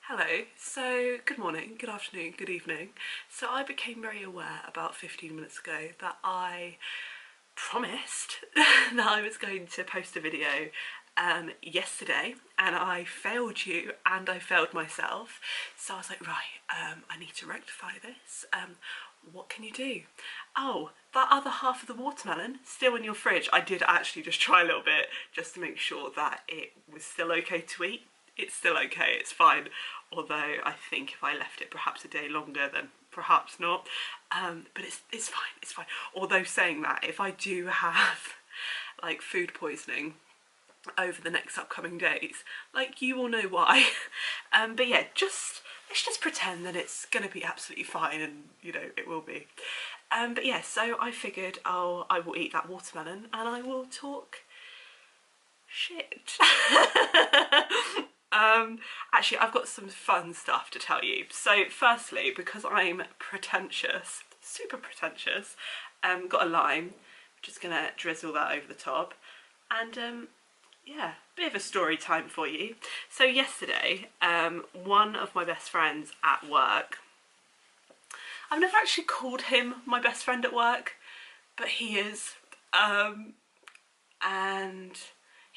Hello, so good morning, good afternoon, good evening. So I became very aware about 15 minutes ago that I promised that I was going to post a video yesterday, and I failed you and I failed myself. So I was like, right, I need to rectify this. What can you do? Oh, that other half of the watermelon still in your fridge. I did actually just try a little bit just to make sure that it was still okay to eat. It's still okay, it's fine. Although I think if I left it perhaps a day longer, then perhaps not. But it's fine, it's fine. Although saying that, if I do have like food poisoning over the next upcoming days, like, you will know why. But yeah, let's just pretend that it's gonna be absolutely fine, and you know, it will be. But yeah, so I figured I will eat that watermelon and I will talk shit. Actually, I've got some fun stuff to tell you. So firstly, because I'm pretentious, super pretentious, got a lime, just gonna drizzle that over the top. And yeah, bit of a story time for you. So yesterday, one of my best friends at work, I've never actually called him my best friend at work, but he is, and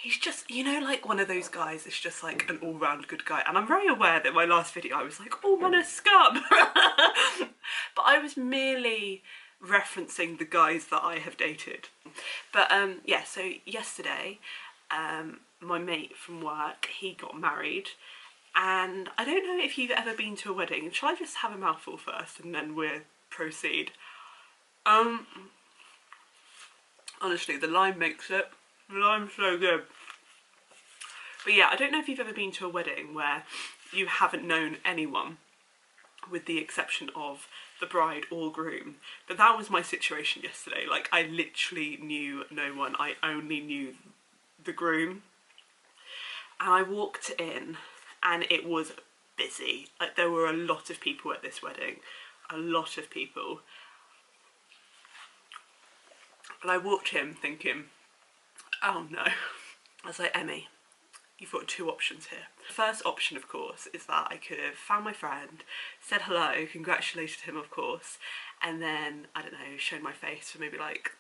he's just, you know, like one of those guys that's just like an all-round good guy. And I'm very aware that in my last video I was like, oh man, a scum. But I was merely referencing the guys that I have dated. But yeah, so yesterday, my mate from work, he got married. And I don't know if you've ever been to a wedding. Shall I just have a mouthful first and then we'll proceed? Honestly, the lime makes it. The lime's so good. But yeah, I don't know if you've ever been to a wedding where you haven't known anyone, with the exception of the bride or groom. But that was my situation yesterday. Like, I literally knew no one. I only knew the groom. And I walked in and it was busy. Like, there were a lot of people at this wedding. A lot of people. And I walked in thinking, oh no. I was like, Emmy, you've got two options here. The first option, of course, is that I could have found my friend, said hello, congratulated him, of course, and then, I don't know, shown my face for maybe like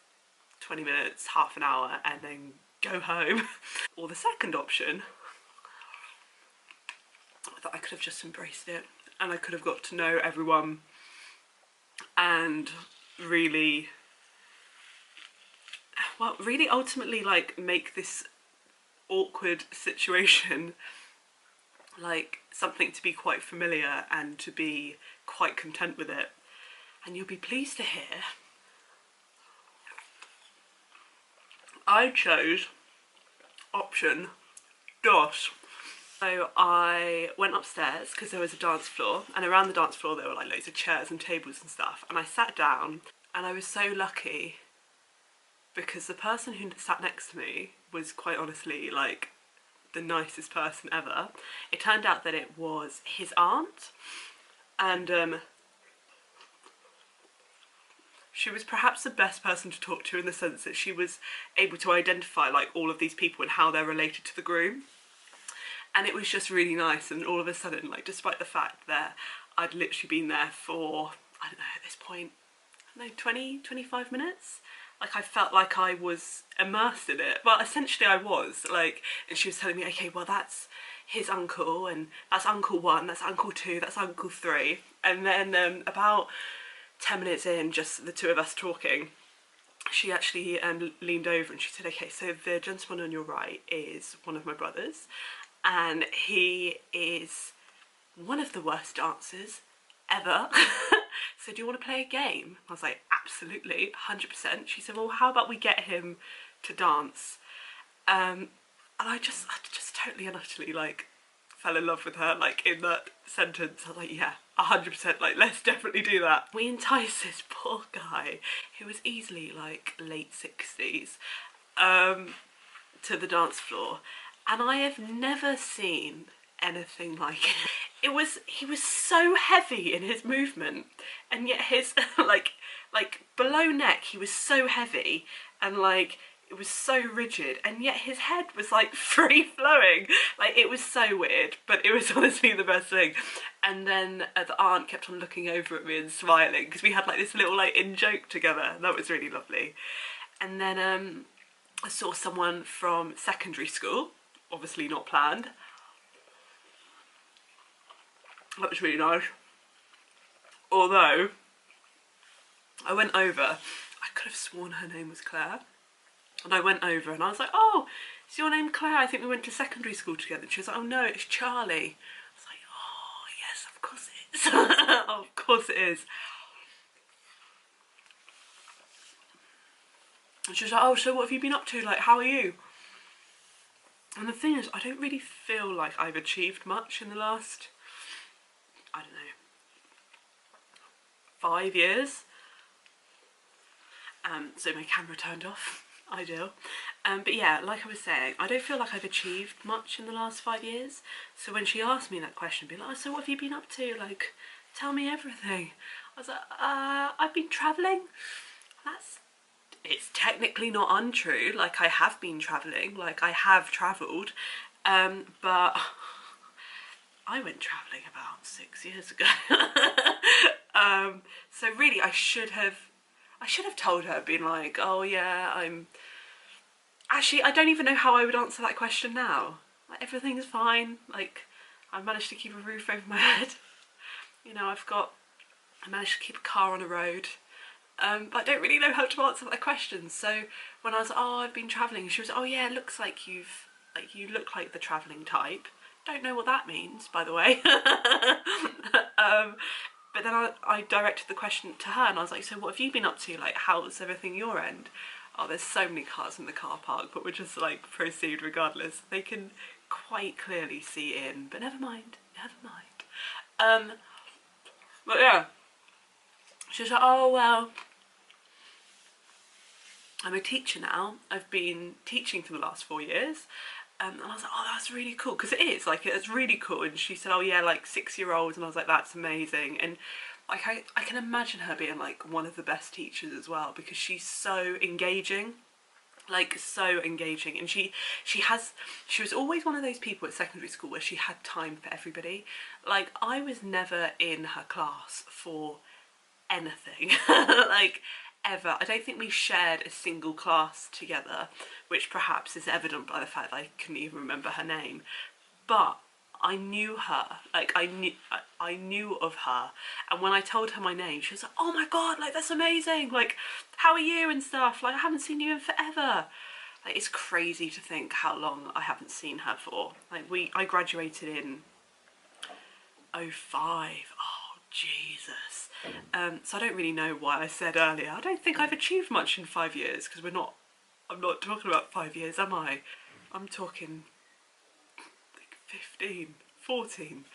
20 minutes, half an hour, and then go home. Or the second option, that I could have just embraced it, and I could have got to know everyone, and really, well, really ultimately, like, make this awkward situation like something to be quite familiar and to be quite content with it. And you'll be pleased to hear I chose option dos. So I went upstairs because there was a dance floor, and around the dance floor there were like loads of chairs and tables and stuff, and I sat down, and I was so lucky because the person who sat next to me was quite honestly like the nicest person ever. It turned out that it was his aunt, and she was perhaps the best person to talk to, in the sense that she was able to identify like all of these people and how they're related to the groom. And it was just really nice. And all of a sudden, like, despite the fact that I'd literally been there for, I don't know, at this point, I don't know, 20, 25 minutes, like, I felt like I was immersed in it. Well, essentially I was, like, and she was telling me, okay, well, that's his uncle, and that's uncle 1, that's uncle 2, that's uncle 3. And then about 10 minutes in, just the two of us talking, she actually leaned over and she said, okay, so the gentleman on your right is one of my brothers, and he is one of the worst dancers ever. So do you want to play a game? I was like, absolutely, 100%. She said, well, how about we get him to dance? And I just totally and utterly, like, fell in love with her, like, in that sentence. I was like, yeah, 100%, like, let's definitely do that. We enticed this poor guy, who was easily, like, late 60s, to the dance floor. And I have never seen anything like it. He was so heavy in his movement, and yet his, like below neck, he was so heavy, and like, it was so rigid, and yet his head was like free flowing. Like, it was so weird, but it was honestly the best thing. And then the aunt kept on looking over at me and smiling, because we had like this little like in joke together, and that was really lovely. And then I saw someone from secondary school, obviously not planned. That was really nice. Although I went over, I could have sworn her name was Claire. And I went over and I was like, oh, is your name Claire? I think we went to secondary school together. And she was like, oh no, it's Charlie. I was like, oh yes, of course it is. Of course it is. And she was like, oh, so what have you been up to? Like, how are you? And the thing is, I don't really feel like I've achieved much in the last, I don't know, 5 years. So my camera turned off. Ideal. But yeah, like I was saying, I don't feel like I've achieved much in the last 5 years. So when she asked me that question, be like, oh, so what have you been up to? Like, tell me everything. I was like, I've been travelling. It's technically not untrue. Like, I have been travelling. Like, I have travelled. But I went travelling about 6 years ago. So really, I should have told her, been like, oh yeah, actually, I don't even know how I would answer that question now. Like, everything's fine. Like, I've managed to keep a roof over my head. You know, I managed to keep a car on a road. But I don't really know how to answer that question. So when I was like, oh, I've been travelling, she was, oh yeah, it looks like you look like the travelling type. Don't know what that means, by the way. But then I directed the question to her and I was like, so what have you been up to? Like, how's everything your end? Oh, there's so many cars in the car park, but we'll just like proceed regardless. They can quite clearly see in, but never mind, never mind. But yeah, she was like, oh well, I'm a teacher now. I've been teaching for the last 4 years. And I was like, oh, that's really cool, because it is, like, it's really cool. And she said, oh yeah, like 6-year-olds, and I was like, that's amazing. And like, I can imagine her being like one of the best teachers as well, because she's so engaging, like so engaging. And she was always one of those people at secondary school where she had time for everybody. Like, I was never in her class for anything, like, ever. I don't think we shared a single class together, which perhaps is evident by the fact that I couldn't even remember her name. But I knew her, like I knew of her, and when I told her my name, she was like, oh my god, like that's amazing, like how are you and stuff, like I haven't seen you in forever. Like, it's crazy to think how long I haven't seen her for. Like, I graduated in 05. Oh Jesus. So I don't really know why I said earlier, I don't think I've achieved much in 5 years, because I'm not talking about 5 years, am I? I'm talking like 15, 14.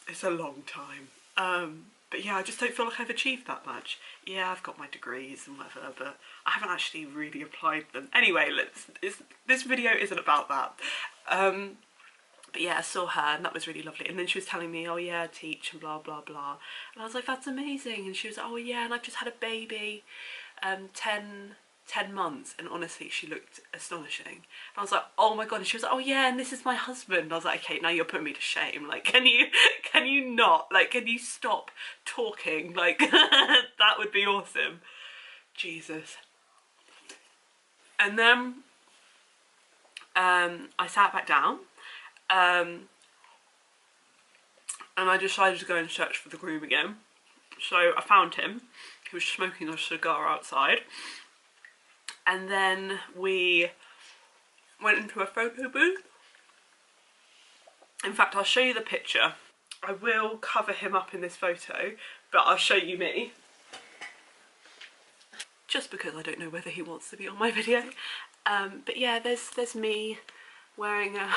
It's a long time. But yeah, I just don't feel like I've achieved that much. Yeah, I've got my degrees and whatever, but I haven't actually really applied them. Anyway, this video isn't about that. But yeah, I saw her and that was really lovely. And then she was telling me, oh yeah, I teach and blah, blah, blah. And I was like, that's amazing. And she was like, oh yeah, and I've just had a baby, 10 months. And honestly, she looked astonishing. And I was like, oh my God. And she was like, oh yeah, and this is my husband. And I was like, okay, now you're putting me to shame. Like, can you not? Like, can you stop talking? Like, that would be awesome. Jesus. And then I sat back down. And I decided to go and search for the groom again. So I found him. He was smoking a cigar outside. And then we went into a photo booth. In fact, I'll show you the picture. I will cover him up in this photo, but I'll show you me. Just because I don't know whether he wants to be on my video. But yeah, there's me wearing a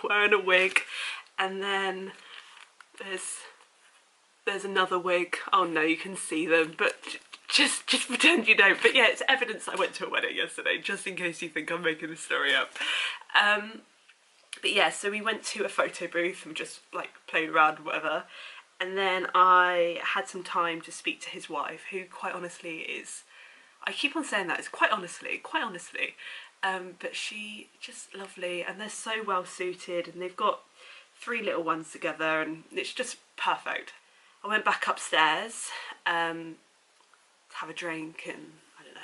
wearing a wig, and then there's another wig. Oh no, you can see them, but just pretend you don't. But yeah, it's evidence I went to a wedding yesterday, just in case you think I'm making this story up. But yeah, so we went to a photo booth and just like played around or whatever, and then I had some time to speak to his wife, who quite honestly is, I keep on saying that, it's quite honestly. But she just lovely, and they're so well suited, and they've got 3 little ones together, and it's just perfect. I went back upstairs to have a drink and, I don't know,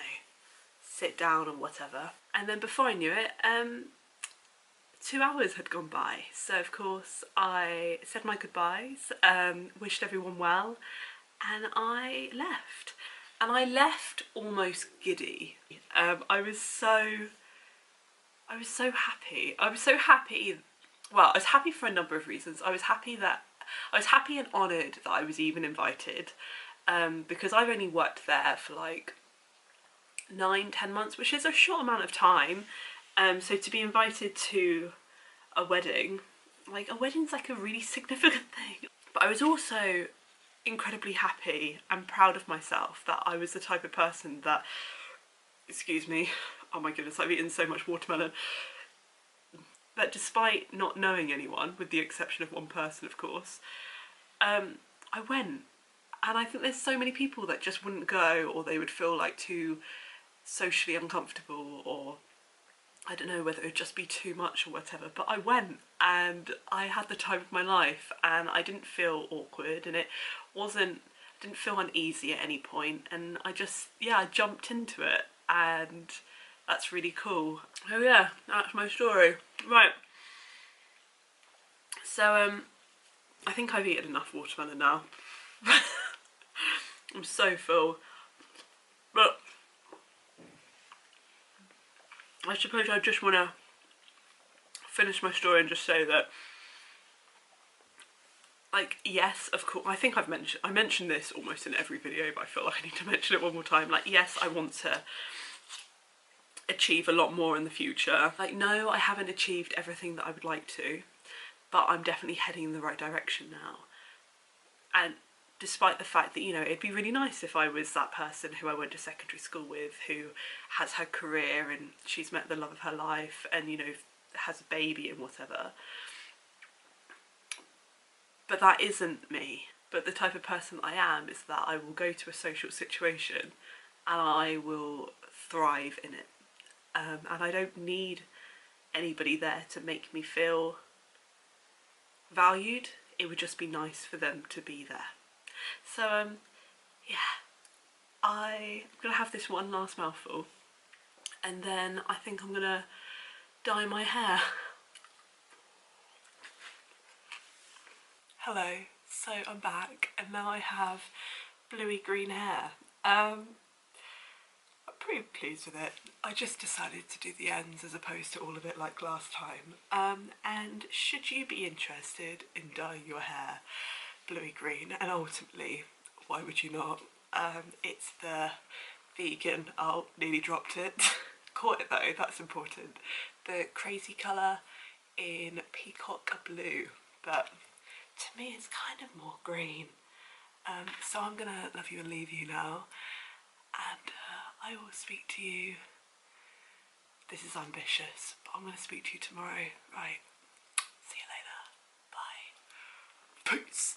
sit down and whatever. And then before I knew it, 2 hours had gone by. So of course I said my goodbyes, wished everyone well, and I left. And I left almost giddy. I was so happy. I was so happy. Well, I was happy for a number of reasons. I was happy and honoured that I was even invited, because I've only worked there for like 9-10 months, which is a short amount of time. So to be invited to a wedding, like a wedding's like a really significant thing. But I was also incredibly happy and proud of myself that I was the type of person that, excuse me, oh my goodness, I've eaten so much watermelon, that despite not knowing anyone, with the exception of one person of course, I went. And I think there's so many people that just wouldn't go, or they would feel like too socially uncomfortable, or I don't know whether it would just be too much or whatever, but I went and I had the time of my life, and I didn't feel awkward, and it didn't feel uneasy at any point, and I just, yeah, I jumped into it, and that's really cool. Oh yeah, that's my story. Right. So I think I've eaten enough watermelon now. I'm so full. But I suppose I just want to finish my story and just say that, like, yes, of course, I think I mentioned this almost in every video, but I feel like I need to mention it one more time. Like, yes, I want to achieve a lot more in the future. Like, no, I haven't achieved everything that I would like to, but I'm definitely heading in the right direction now. And despite the fact that, you know, it'd be really nice if I was that person who I went to secondary school with, who has her career and she's met the love of her life and, you know, has a baby and whatever. But that isn't me. But the type of person I am is that I will go to a social situation and I will thrive in it. And I don't need anybody there to make me feel valued. It would just be nice for them to be there. So yeah, I'm gonna have this one last mouthful, and then I think I'm gonna dye my hair. Hello, so I'm back, and now I have bluey green hair. I'm pretty pleased with it. I just decided to do the ends as opposed to all of it like last time. And should you be interested in dyeing your hair bluey green, and ultimately, why would you not? It's the vegan, oh, nearly dropped it. Caught it though, that's important. The crazy colour in peacock blue, but to me it's kind of more green. So I'm gonna love you and leave you now, and I will speak to you. This is ambitious, but I'm gonna speak to you tomorrow. Right, see you later, bye. Peace.